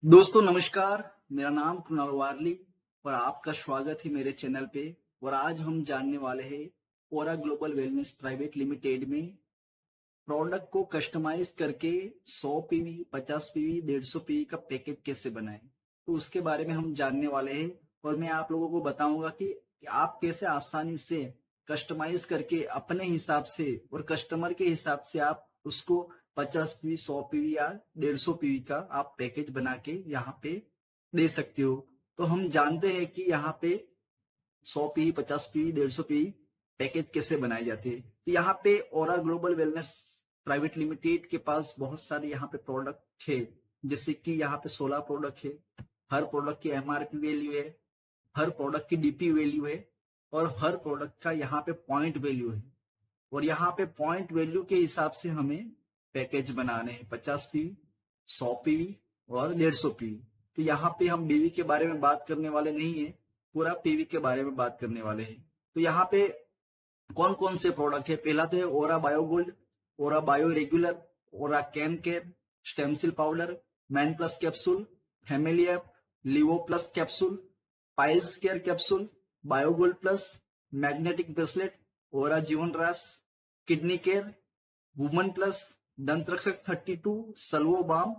दोस्तों नमस्कार। मेरा नाम कुणाल वारली और आपका स्वागत है मेरे चैनल पे। और आज हम जानने वाले हैं ओरा ग्लोबल वेलनेस प्राइवेट लिमिटेड में प्रोडक्ट को कस्टमाइज करके 100 पीवी 50 पीवी 150 पीवी का पैकेज कैसे बनाएं। तो उसके बारे में हम जानने वाले हैं और मैं आप लोगों को बताऊंगा कि आप कैसे आसानी से कस्टमाइज करके अपने हिसाब से और कस्टमर के हिसाब से आप उसको 50 पीवी 100 पीवी या 150 पीवी का आप पैकेज बना के यहाँ पे दे सकते हो। तो हम जानते हैं कि यहाँ पे 100 पीवी 50 पीवी 150 पीवी पैकेज कैसे बनाए जाते हैं। तो यहाँ पे ओरा ग्लोबल वेलनेस प्राइवेट लिमिटेड के पास बहुत सारे यहाँ पे प्रोडक्ट है। जैसे कि यहाँ पे 16 प्रोडक्ट है। हर प्रोडक्ट की एमआरपी वैल्यू है, हर प्रोडक्ट की डीपी वैल्यू है और हर प्रोडक्ट का यहाँ पे पॉइंट वैल्यू है। और यहाँ पे पॉइंट वैल्यू के हिसाब से हमें पैकेज बनाने हैं 50 पीवी 100 पीवी और 150 पीवी। तो यहाँ पे हम बीवी के बारे में बात करने वाले नहीं है, पूरा पीवी के बारे में बात करने वाले हैं। तो यहाँ पे कौन कौन से प्रोडक्ट है। पहला तो है Aura bio gold, Aura bio regular, Aura can care, Stemcil powder, man plus capsule, family app, Livo plus capsule, piles care capsule, bio gold plus, magnetic bracelet, Aura Jeevan Ras, kidney care, woman plus, Dant Rakshak 32, Salvo balm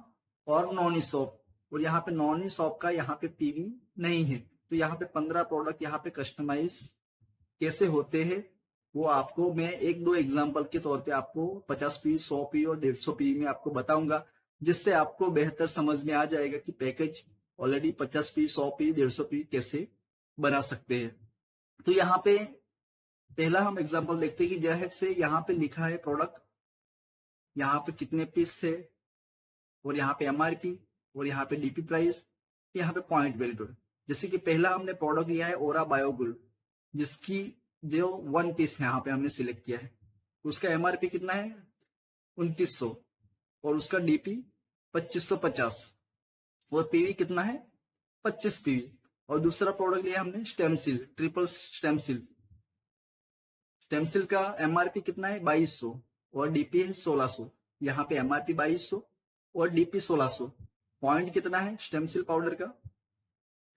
और noni soap. और यहाँ पे Noni shop का यहाँ पे PV नहीं है। तो यहाँ पे 15 प्रोडक्ट यहाँ पे कस्टमाइज कैसे होते हैं वो आपको मैं एक दो एग्जांपल के तौर पे आपको 50 पी 100 पी और 150 पी में आपको बताऊंगा, जिससे आपको बेहतर समझ में आ जाएगा कि package already 50 P 100 P 150 P कैसे बना सकते हैं। तो यहाँ पे पहला हम एग्जांपल देखते हैं कि जैसे यहाँ पे लिखा है प्रोडक्ट, यहाँ पे कितने पीस है और यहाँ पे एमआरपी और यहाँ पे डीपी प्राइस, यहाँ पे पॉइंट वैल्यू। जैसे कि पहला हमने प्रोडक्ट लिया है ओरा बायोगुल, जिसकी जो 1 पीस यहाँ पे हमने सिलेक्ट किया है। उसका एमआरपी कितना है 2900 और उसका डीपी 2550 और पीवी कितना है 25 पीवी। और दूसरा प्रोडक्ट लिया हमने स्टेमसिल ट्रिपल स्टेमसिल, स्टेमसिल का एमआरपी कितना है 2200 और डीपी है 1600। यहाँ पे एमआरपी 2200 और डीपी 1600। पॉइंट कितना है स्टेमसिल पाउडर का,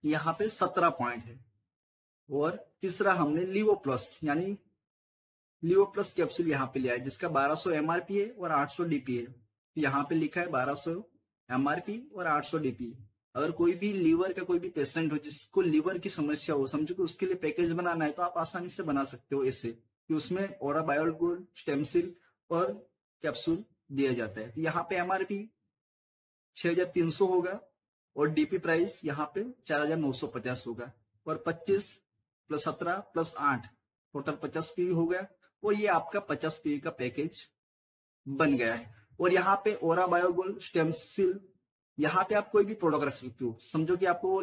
यहाँ पे 17 पॉइंट है। और तीसरा हमने लिवो प्लस यानी लिवो प्लस कैप्सूल यहाँ पे लिया है, जिसका 1200 एमआरपी है और 800 डीपी है। तो यहाँ पे लिखा है 1200 एमआरपी और 800 डीपी। अगर कोई भी लीवर का कोई भी पेशेंट हो जिसको लीवर की समस्या हो, समझो कि उसके लिए पैकेज बनाना है, तो आप आसानी से बना सकते हो ऐसे कि उसमें ओरा बायोगोल्ड स्टेमसिल और कैप्सूल दिया जाता है। तो यहाँ पे एमआरपी 6300 होगा और डीपी प्राइस यहाँ पे 4950 होगा। और 25 प्लस 17 प्लस 8 टोटल 50 पीवी हो गया। और ये आपका 50 पीवी का पैकेज बन गया है। और यहाँ पे ओरा बायोगोल्ड स्टेमसिल, यहाँ पे आप कोई भी प्रोडक्ट रख सकते हो। समझो कि आपको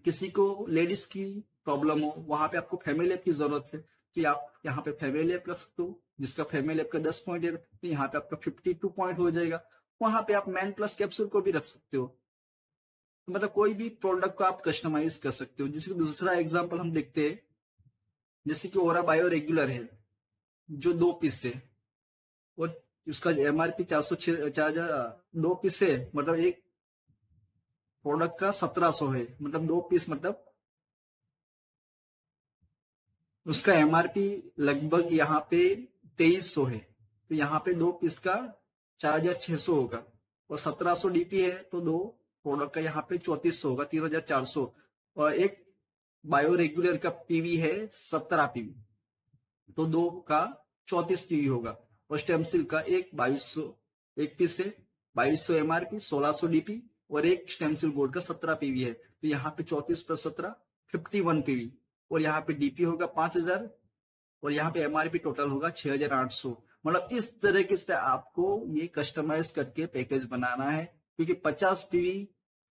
किसी को लेडीज की प्रॉब्लम हो, वहां पे आपको फैमिली ऐप की जरूरत है, तो आप यहाँ पे फैमिली ऐप रख सकते हो, जिसका फैमिली ऐप का 10 पॉइंट है, तो यहाँ पे आपका 52 पॉइंट हो जाएगा। वहां पे आप मैन प्लस कैप्सूल को भी रख सकते हो। तो मतलब कोई भी प्रोडक्ट को आप कस्टमाइज कर सकते हो। जैसे दूसरा एग्जांपल हम देखते हैं, जैसे कि ओरा बायो रेगुलर है जो 2 पीस है और उसका एमआरपी 4,000 2 पीस है, मतलब एक प्रोडक्ट का 1700 है, मतलब 2 पीस मतलब उसका एमआरपी लगभग यहाँ पे 2300 है। तो यहाँ पे 2 पीस का 4600 होगा और 1700 डीपी है, तो 2 प्रोडक्ट का यहाँ पे 3400 होगा 3400। और एक बायो रेगुलर का पीवी है 17 पीवी, तो 2 का 34 पीवी होगा। और स्टेमसिल का एक 2200 एक पीस है, 2200 एमआरपी 1600 डीपी और एक स्टेमसिल गोल्ड का 17 पीवी है। तो यहाँ पे 34 प्लस 17 51 पीवी और यहाँ पे डीपी होगा 5000 और यहाँ पे एमआरपी टोटल होगा 6800। मतलब इस तरीके से आपको ये कस्टमाइज करके पैकेज बनाना है, क्योंकि 50 पीवी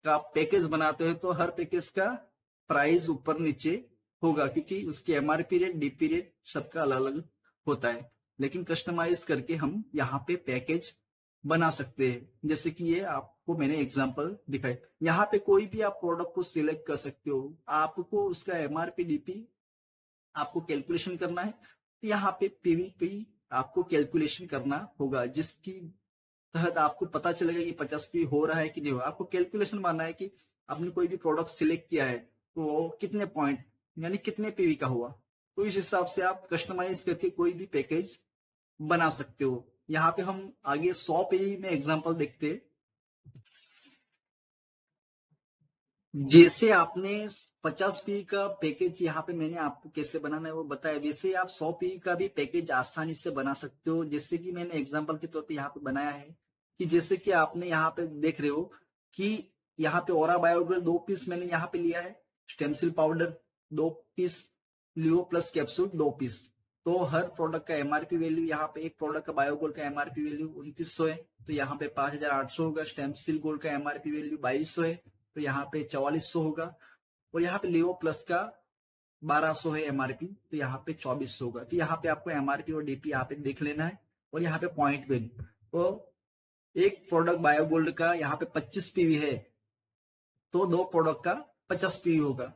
का पैकेज बनाते हैं तो हर पैकेज का प्राइस ऊपर नीचे होगा, क्योंकि उसकी एमआरपी रेट डीपी रेट सबका अलग अलग होता है। लेकिन कस्टमाइज करके हम यहाँ पे पैकेज बना सकते हैं, जैसे कि ये आपको मैंने एग्जांपल दिखाई। यहाँ पे कोई भी आप प्रोडक्ट को सिलेक्ट कर सकते हो, आपको उसका एमआरपी डीपी आपको कैलकुलेशन करना है। तो यहाँ पे पीवी आपको कैलकुलेशन करना होगा, जिसकी तहत आपको पता चलेगा कि 50 पी हो रहा है कि नहीं हो रहा। आपको कैलकुलेशन मानना है कि आपने कोई भी प्रोडक्ट सिलेक्ट किया है तो वो कितने पॉइंट यानी कितने पीवी का हुआ, तो इस हिसाब से आप कस्टमाइज करके कोई भी पैकेज बना सकते हो। यहाँ पे हम आगे 100 पीवी में एग्जांपल देखते हैं। जैसे आपने 50 पी का पैकेज यहाँ पे मैंने आपको कैसे बनाना है वो बताया, वैसे ही आप 100 पी का भी पैकेज आसानी से बना सकते हो। जैसे कि मैंने एग्जांपल के तौर पे यहाँ पे बनाया है कि जैसे कि आपने यहाँ पे देख रहे हो कि यहाँ पे ओरा बायोग्रोल 2 पीस मैंने यहाँ पे लिया है, स्टेमसिल पाउडर 2 पीस, लियो प्लस कैप्सूल 2 पीस। तो हर प्रोडक्ट का एमआरपी वैल्यू यहाँ पे एक प्रोडक्ट का बायोगोल्ड का एमआरपी वैल्यू 2900 है, तो यहाँ पे 5800 होगा। स्टेमसिल गोल्ड का एमआरपी वैल्यू 2200 है, तो यहाँ पे 4400 होगा। और यहाँ पे लियो प्लस का 1200 है एमआरपी, तो यहाँ पे 2400 होगा। तो यहाँ पे आपको एमआरपी और डीपी यहाँ पे देख लेना है। और यहाँ पे पॉइंट वैल्यू, तो एक प्रोडक्ट बायोगोल्ड का यहाँ पे 25 पीवी है, तो दो प्रोडक्ट का 50 पीवी होगा।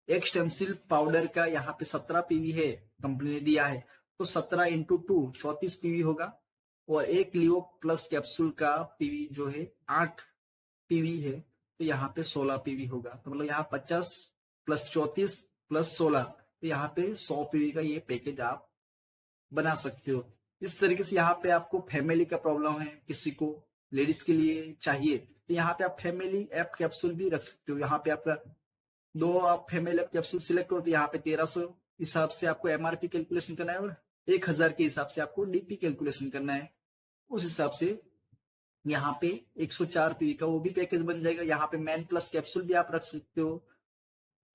एक स्टेमसिल पाउडर का यहाँ पे 17 पीवी है, कंपनी ने दिया है, तो 17 × 2 34 पीवी होगा। और एक लियो प्लस कैप्सूल का पीवी जो है 8 पीवी है, तो यहाँ पे 16 पीवी होगा। तो मतलब यहाँ 50 + 34 + 16, तो यहाँ पे 100 पीवी का ये पैकेज आप बना सकते हो। इस तरीके से यहाँ पे आपको फैमिली का प्रॉब्लम है, किसी को लेडीज के लिए चाहिए, तो यहाँ पे आप फैमिली ऐप कैप्सूल भी रख सकते हो। यहाँ पे आपका दो आप फैमिली ऐप कैप्सूल सिलेक्ट करो, तो यहाँ पे 1300 हिसाब से आपको एमआरपी कैलकुलेशन करना है और 1000 के हिसाब से आपको डीपी कैलकुलेशन करना है। उस हिसाब से यहाँ पे 104 पीवी का वो भी पैकेज बन जाएगा। यहाँ पे मैन प्लस कैप्सूल भी आप रख सकते हो।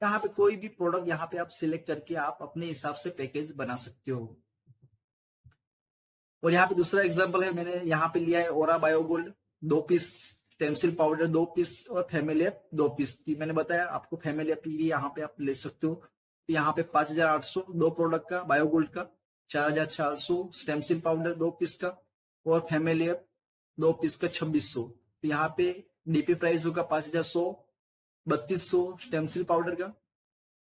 यहाँ पे कोई भी प्रोडक्ट यहाँ पे आप सिलेक्ट करके आप अपने हिसाब से पैकेज बना सकते हो। और यहाँ पे दूसरा एग्जांपल है, मैंने यहाँ पे लिया है ओरा बायोगोल्ड 2 पीस, स्टेमसिल पाउडर 2 पीस और फैमिली ऐप 2 पीस की। मैंने बताया आपको फैमिली ऐप भी यहाँ पे आप ले सकते हो। तो यहाँ पे 5800 दो प्रोडक्ट का बायोगोल्ड का, 4400 स्टेमसिल पाउडर 2 पीस का, और फैमिली ऐप 2 पीस का 2600। तो यहाँ पे डीपी प्राइस होगा 5100, 3200 स्टेमसिल पाउडर का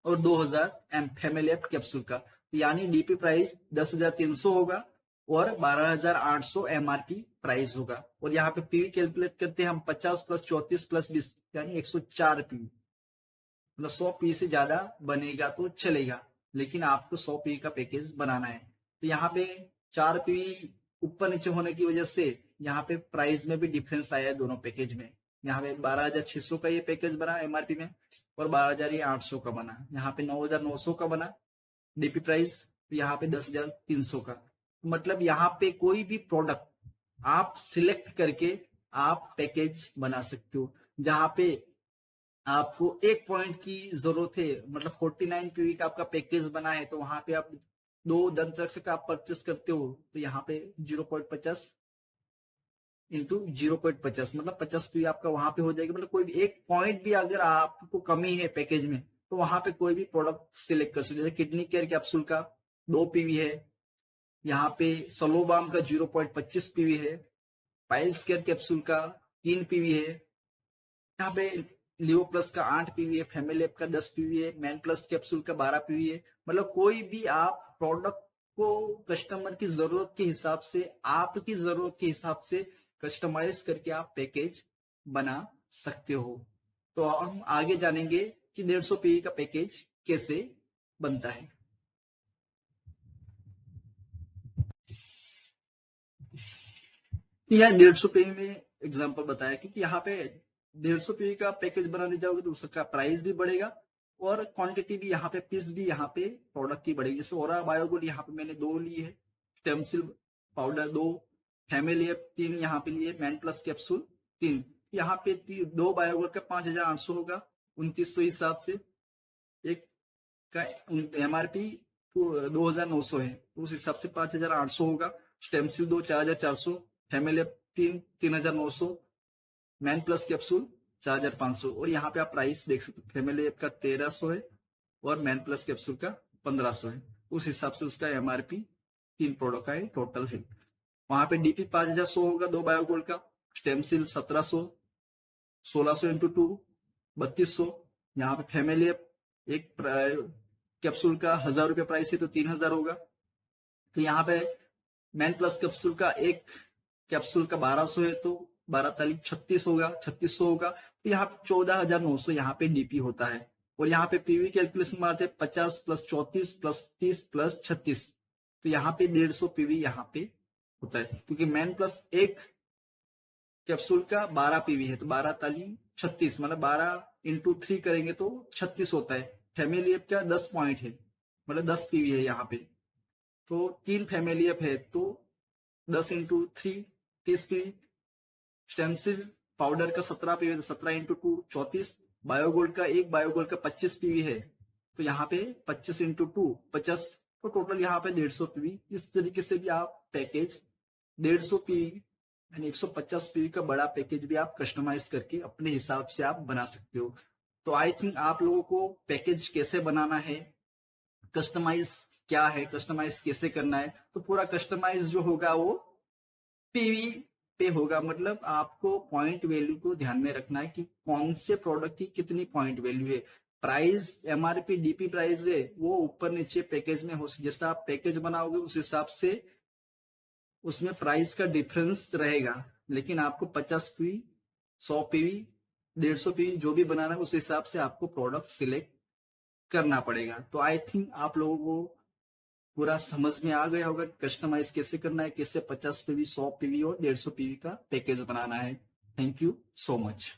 और 2000 एम फैमिली ऐप कैप्सूल का। यानी डीपी प्राइस 10,300 होगा और 12,800 एमआरपी प्राइस होगा। और यहाँ पे पीवी कैलकुलेट करते हैं हम 50 + 34 + 20 यानी 104 पीवी। मतलब 100 पीवी से ज्यादा बनेगा तो चलेगा, लेकिन आपको 100 पीवी का पैकेज बनाना है। तो यहाँ पे 4 पीवी ऊपर नीचे होने की वजह से यहाँ पे प्राइस में भी डिफरेंस आया है दोनों पैकेज में। यहाँ पे 12,600 का ये पैकेज बना एमआरपी में और 12,800 का बना। यहाँ पे 9,900 का बना डीपी प्राइस, तो यहाँ पे 10,300 का। मतलब यहाँ पे कोई भी प्रोडक्ट आप सिलेक्ट करके आप पैकेज बना सकते हो। जहाँ पे आपको एक पॉइंट की जरूरत है, मतलब 49 पीवी का आपका पैकेज बना है, तो वहां पे आप 2 दंतरक्षक से का आप परचेस करते हो, तो यहाँ पे 0.50 × 0.50 मतलब 50 पीवी आपका वहां पे हो जाएगा। मतलब कोई भी एक पॉइंट भी अगर आपको कमी है पैकेज में, तो वहां पे कोई भी प्रोडक्ट सिलेक्ट कर सकते हो। जैसे किडनी केयर कैप्सूल का 2 पीवी है, यहाँ पे सलोबाम का 0.25 पीवी है, पाइल्स केयर कैप्सूल का 3 पीवी है, यहाँ पे लियो प्लस का 8 पीवी है, फैमिली ऐप का 10 पीवी है, मैन प्लस कैप्सूल का 12 पीवी है। मतलब कोई भी आप प्रोडक्ट को कस्टमर की जरूरत के हिसाब से, आपकी जरूरत के हिसाब से कस्टमाइज करके आप पैकेज बना सकते हो। तो हम आगे जानेंगे कि 150 पीवी का पैकेज कैसे बनता है। यह 150 पीवी में एग्जांपल बताया, क्योंकि यहाँ पे 150 पीवी का पैकेज बनाने जाओगे तो उसका प्राइस भी बढ़ेगा और क्वांटिटी भी, यहाँ पे पीस भी यहाँ पे प्रोडक्ट की बढ़ेगी। जैसे ओरा बायोगोल्ड यहाँ पे मैंने 2 ली है, स्टेमसिल पाउडर 2, फैमिली ऐप 3 यहाँ पे लिए, मैन प्लस कैप्सूल 3। यहाँ पे 2 बायोगोल्ड का 5,800 होगा 2900 हिसाब से। एक का एमआरपी 2,900 है, तो उस हिसाब से 5,800 होगा। स्टेमसिल 2 4,400, family app 3 3,900, man plus capsule 4,500। और यहाँ पे आप प्राइस देख सकते हो, फैमिली ऐप का 1,300 है और मैन प्लस कैप्सूल का 1,500 है। उस हिसाब से उसका एमआरपी 3 प्रोडक्ट का टोटल है। वहां पे डीपी 5,100 होगा 2 बायोगोल्ड का, स्टेमसिल 1,700, 1600 × 2 3,200। यहाँ पे फैमिली ऐप एक कैप्सूल का 1,000 रुपया प्राइस है, तो 3,000 होगा। तो यहाँ पे मैन प्लस कैप्सूल का एक कैप्सूल का 1200 है तो 12 ताली 36 होगा, 3600 होगा, तो यहाँ पे 14,900 यहाँ पे डीपी होता है। और यहाँ पे पीवी कैलकुलेशन मारते हैं 50 प्लस 34 प्लस 30 प्लस 36, तो यहाँ पे 150 पीवी यहाँ पे होता है, क्योंकि मैन प्लस एक कैप्सूल का 12 पीवी है, तो 12 ताली 36, मतलब 12 इंटू 3 करेंगे तो 36 होता है। फैमिली एप का 10 पॉइंट है, मतलब 10 पीवी है यहाँ पे, तो 3 फैमिली एप है तो 10 इंटू 3 30 पीवी। स्टेमसिल पाउडर का 17 पीवी है, 17 इंटू 2 34। बायोगोल्ड का एक बायोगोल्ड का 25 पीवी है, तो यहाँ पे 25 इंटू 2 50, तो टोटल यहाँ पे 150 पीवी। इस तरीके से भी आप पैकेज 150 पीवी यानी 150 पीवी का बड़ा पैकेज भी आप कस्टमाइज करके अपने हिसाब से आप बना सकते हो। तो आई थिंक आप लोगों को पैकेज कैसे बनाना है, कस्टमाइज क्या है, कस्टमाइज कैसे करना है, तो पूरा कस्टमाइज जो होगा वो पीवी पे होगा। मतलब आपको पॉइंट वैल्यू को ध्यान में रखना है कि कौन से प्रोडक्ट की कितनी पॉइंट वैल्यू है। प्राइस एमआरपी डीपी प्राइस है वो ऊपर नीचे पैकेज में हो, जैसा आप पैकेज बनाओगे उस हिसाब से उसमें प्राइस का डिफरेंस रहेगा। लेकिन आपको 50 पीवी 100 पीवी 150 पीवी जो भी बनाना है उस हिसाब से आपको प्रोडक्ट सिलेक्ट करना पड़ेगा। तो आई थिंक आप लोगों को पूरा समझ में आ गया होगा कि कस्टमाइज कैसे करना है, कैसे 50 पीवी 100 पीवी और 150 पीवी का पैकेज बनाना है। Thank you so much.